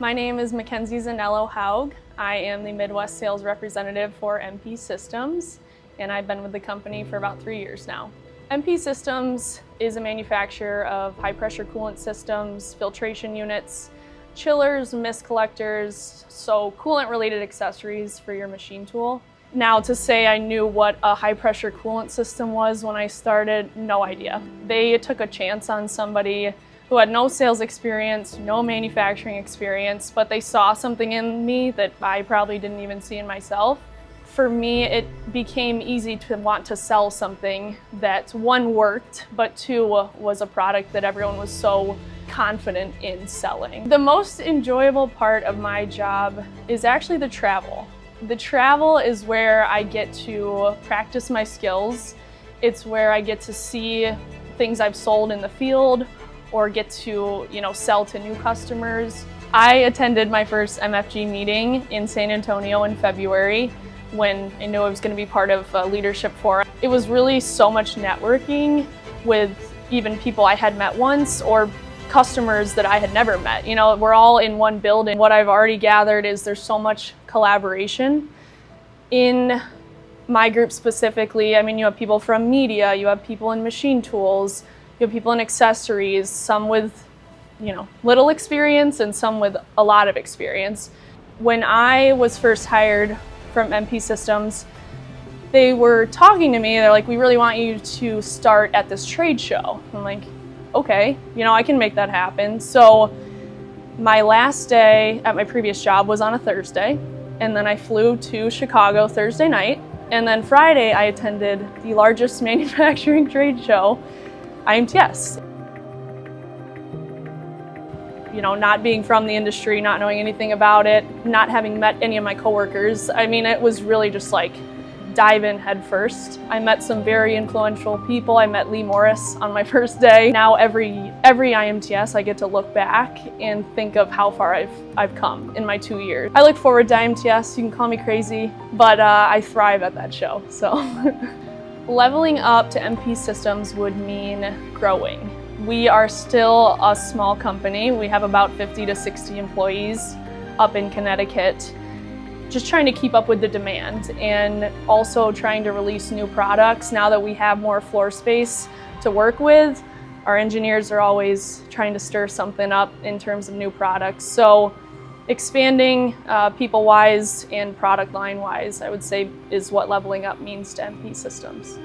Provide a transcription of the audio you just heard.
My name is Mackenzie Zanello Haug. I am the Midwest sales representative for MP Systems, and I've been with the company for about 3 years now. MP Systems is a manufacturer of high-pressure coolant systems, filtration units, chillers, mist collectors, so coolant-related accessories for your machine tool. Now, to say I knew what a high-pressure coolant system was when I started, no idea. They took a chance on somebody who had no sales experience, no manufacturing experience, but they saw something in me that I probably didn't even see in myself. For me, it became easy to want to sell something that, one, worked, but two, was a product that everyone was so confident in selling. The most enjoyable part of my job is actually the travel. The travel is where I get to practice my skills. It's where I get to see things I've sold in the field or get to, sell to new customers. I attended my first MFG meeting in San Antonio in February when I knew I was going to be part of a leadership forum. It was really so much networking with even people I had met once or customers that I had never met. We're all in one building. What I've already gathered is there's so much collaboration. In my group specifically, you have people from media, you have people in machine tools, you have people in accessories, some with, little experience and some with a lot of experience. When I was first hired from MP Systems, they were talking to me, they're like, we really want you to start at this trade show. I'm like, okay, I can make that happen. So my last day at my previous job was on a Thursday, and then I flew to Chicago Thursday night, and then Friday I attended the largest manufacturing trade show, IMTS. Not being from the industry, not knowing anything about it, not having met any of my coworkers, it was really just like dive in head first. I met some very influential people. I met Lee Morris on my first day. Now every IMTS I get to look back and think of how far I've come in my 2 years. I look forward to IMTS. You can call me crazy, but I thrive at that show. So leveling up to MP Systems would mean growing. We are still a small company. We have about 50 to 60 employees up in Connecticut. Just trying to keep up with the demand and also trying to release new products. Now that we have more floor space to work with, our engineers are always trying to stir something up in terms of new products. So expanding people-wise and product line-wise, I would say, is what leveling up means to MP Systems.